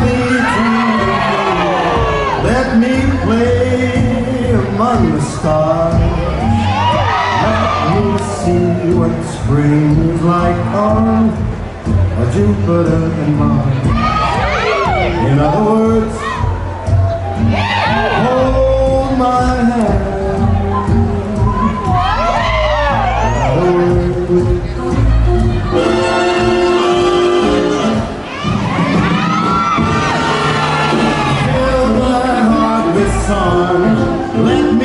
me to let me play among the stars. Let me see what spring's like on Jupiter and Mars. In other words, hold my hand. Fill my heart with song. Let me